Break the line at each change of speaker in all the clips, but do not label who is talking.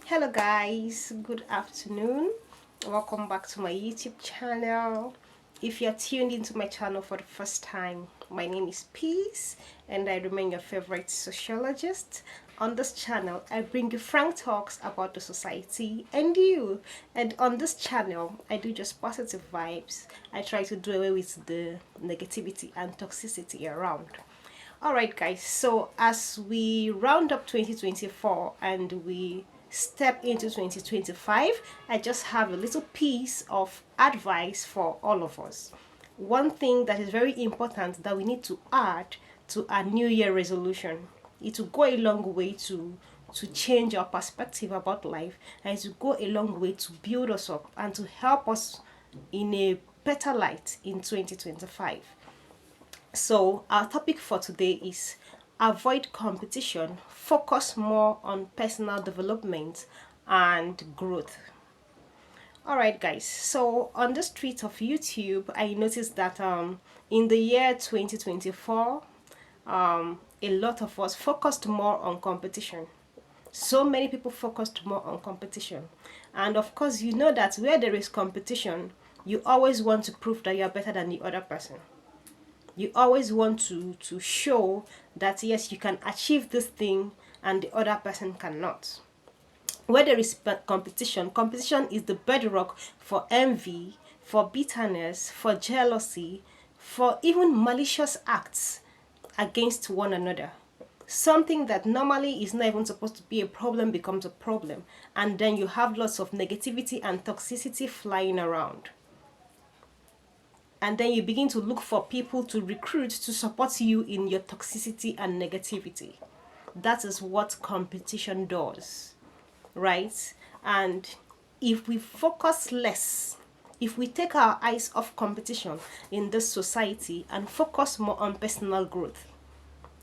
Hello guys, good afternoon. Welcome back to my YouTube channel. If you're tuned into my channel for the first time, my name is Peace and I remain your favorite sociologist. On this channel, I bring you frank talks about the society and you. And on this channel, I do just positive vibes. I try to do away with the negativity and toxicity around. Alright guys, so as we round up 2024 and we step into 2025, I just have a little piece of advice for all of us. One thing that is very important that we need to add to our New Year resolution. It will go a long way to change our perspective about life, and it will go a long way to build us up and to help us in a better light in 2025. So, our topic for today is avoid competition, focus more on personal development and growth. Alright, guys, so on the street of YouTube, I noticed that in the year 2024, a lot of us focused more on competition. So many people focused more on competition. And of course, you know that where there is competition, you always want to prove that you are better than the other person. You always want to show that yes, you can achieve this thing and the other person cannot. Where there is competition is the bedrock for envy, for bitterness, for jealousy, for even malicious acts against one another. Something that normally is not even supposed to be a problem becomes a problem, and then you have lots of negativity and toxicity flying around. And then you begin to look for people to recruit to support you in your toxicity and negativity. That is what competition does, right? And if we focus less, if we take our eyes off competition in this society and focus more on personal growth.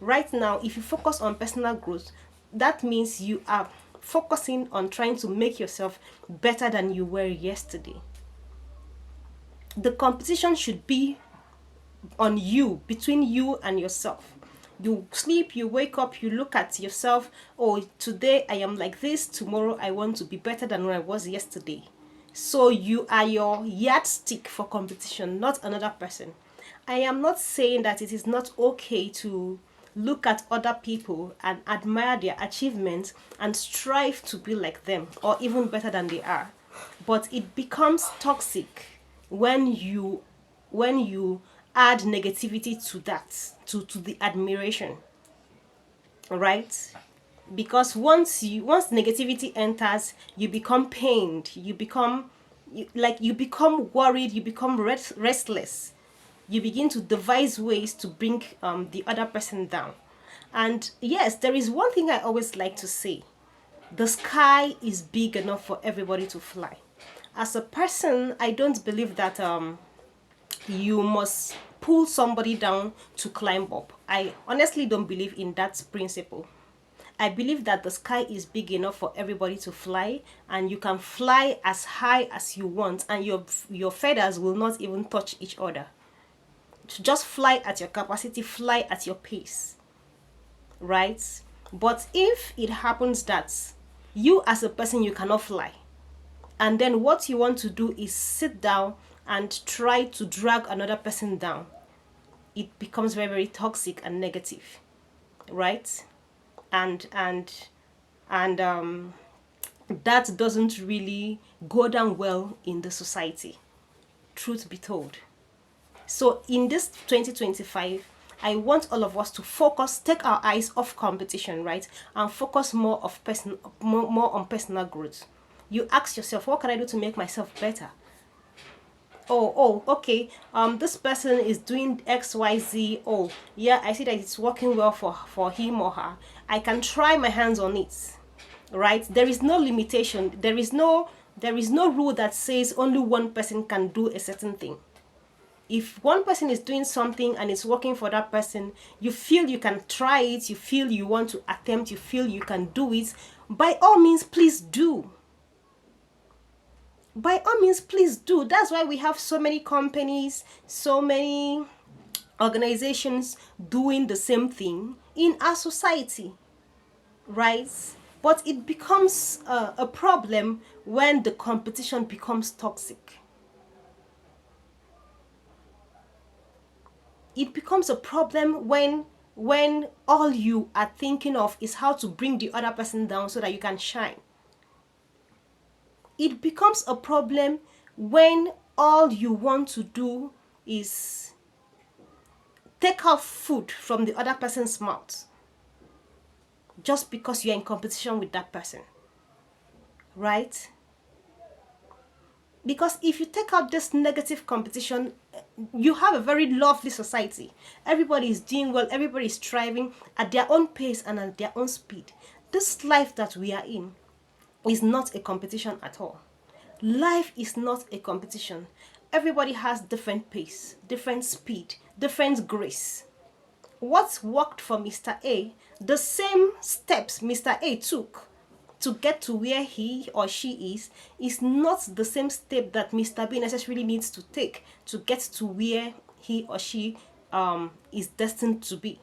Right now, if you focus on personal growth, that means you are focusing on trying to make yourself better than you were yesterday. The competition should be on you, between you and yourself. You sleep, you wake up, you look at yourself. Oh, today I am like this, tomorrow I want to be better than when I was yesterday. So you are your yardstick for competition, not another person. I am not saying that it is not okay to look at other people and admire their achievements and strive to be like them or even better than they are. But it becomes toxic when you add negativity to that, to the admiration, right? Because once negativity enters, you become pained, you become worried, you become restless, you begin to devise ways to bring the other person down. And yes, there is one thing I always like to say: the sky is big enough for everybody to fly. As a person, I don't believe that you must pull somebody down to climb up. I honestly don't believe in that principle. I believe that the sky is big enough for everybody to fly, and you can fly as high as you want, and your feathers will not even touch each other. To just fly at your capacity, fly at your pace, right? But if it happens that you as a person, you cannot fly, and then what you want to do is sit down and try to drag another person down, it becomes very, very toxic and negative, right? And that doesn't really go down well in the society, truth be told. So in this 2025, I want all of us to focus, take our eyes off competition, right, and focus more on personal growth. You ask yourself, what can I do to make myself better? Okay, this person is doing XYZ. Oh yeah, I see that it's working well for him or her. I can try my hands on it, right? There is no limitation, there is no rule that says only one person can do a certain thing. If one person is doing something and it's working for that person, you feel you can try it, you feel you want to attempt, you feel you can do it, by all means, please do. By all means, please do. That's why we have so many companies, so many organizations doing the same thing in our society, right? But it becomes a problem when the competition becomes toxic. It becomes a problem when all you are thinking of is how to bring the other person down so that you can shine. It becomes a problem when all you want to do is take out food from the other person's mouth just because you're in competition with that person, right? Because if you take out this negative competition, you have a very lovely society. Everybody is doing well, everybody is striving at their own pace and at their own speed. This life that we are in is not a competition at all. Life is not a competition. Everybody has different pace, different speed, different grace. What worked for Mr. A, the same steps Mr. A took to get to where he or she is not the same step that Mr. B necessarily needs to take to get to where he or she is destined to be.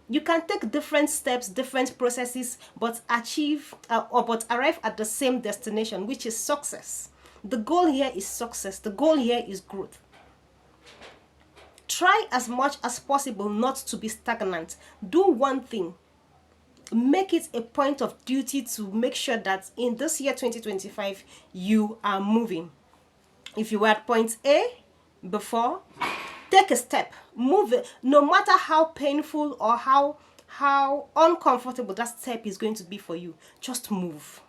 You can take different steps, different processes, but achieve but arrive at the same destination, which is success. The goal here is success. The goal here is growth. Try as much as possible not to be stagnant. Do one thing. Make it a point of duty to make sure that in this year 2025 you are moving. If you were at point A before, take a step, move it, no matter how painful or how uncomfortable that step is going to be for you. Just move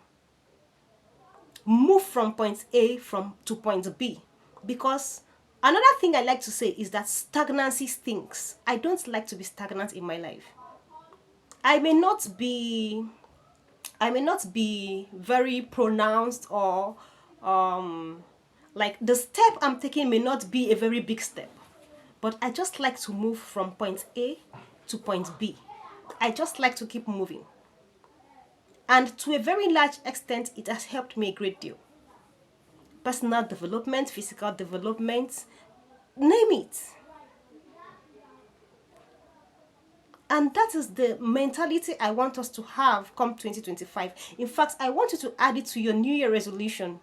from point A to point B. Because another thing I like to say is that stagnancy stinks. I don't like to be stagnant in my life. I may not be very pronounced, or like the step I'm taking may not be a very big step, but I just like to move from point A to point B. I just like to keep moving. And to a very large extent, it has helped me a great deal. Personal development, physical development, name it. And that is the mentality I want us to have come 2025. In fact, I want you to add it to your New Year resolution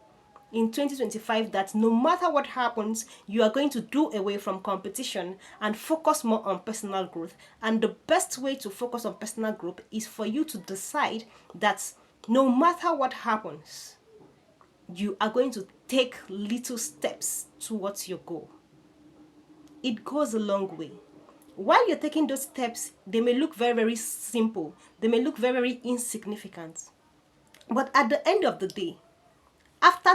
in 2025, that no matter what happens, you are going to do away from competition and focus more on personal growth. And the best way to focus on personal growth is for you to decide that no matter what happens, you are going to take little steps towards your goal. It goes a long way. While you're taking those steps, they may look very, very simple. They may look very, very insignificant. But at the end of the day, after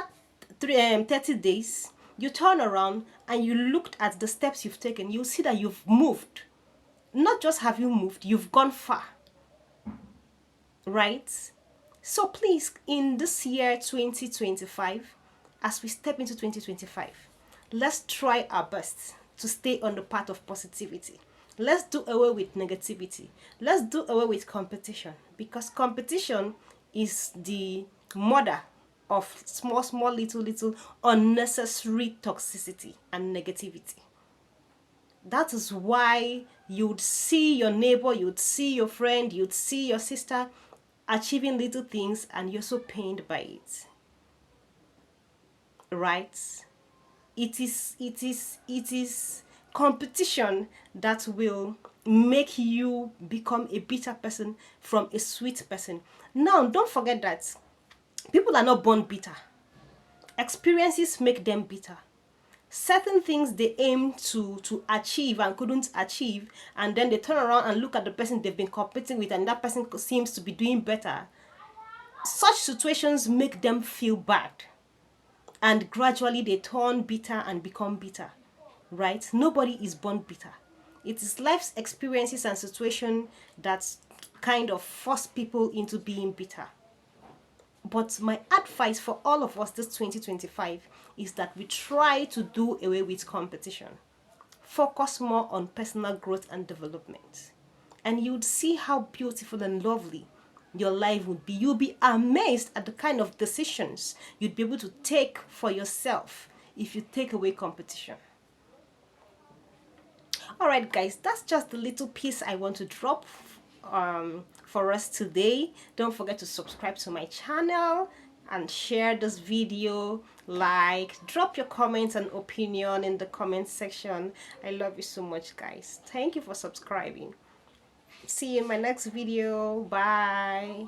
30 days, you turn around and you looked at the steps you've taken. You'll see that you've moved. Not just have you moved, you've gone far. Right? So please, in this year 2025, as we step into 2025, let's try our best to stay on the path of positivity. Let's do away with negativity. Let's do away with competition, because competition is the mother of small, little unnecessary toxicity and negativity. That is why you'd see your neighbor, you'd see your friend, you'd see your sister achieving little things, and you're so pained by it. Right? It is competition that will make you become a bitter person from a sweet person. Now, don't forget that people are not born bitter. Experiences make them bitter. Certain things they aim to achieve and couldn't achieve, and then they turn around and look at the person they've been competing with, and that person seems to be doing better. Such situations make them feel bad, and gradually they turn bitter and become bitter. Right? Nobody is born bitter. It is life's experiences and situation that kind of force people into being bitter. But my advice for all of us this 2025 is that we try to do away with competition. Focus more on personal growth and development. And you'd see how beautiful and lovely your life would be. You'll be amazed at the kind of decisions you'd be able to take for yourself if you take away competition. Alright guys, that's just the little piece I want to drop for us today. Don't forget to subscribe to my channel and share this video. Like, drop your comments and opinion in the comment section. I love you so much, guys. Thank you for subscribing. See you in my next video. Bye.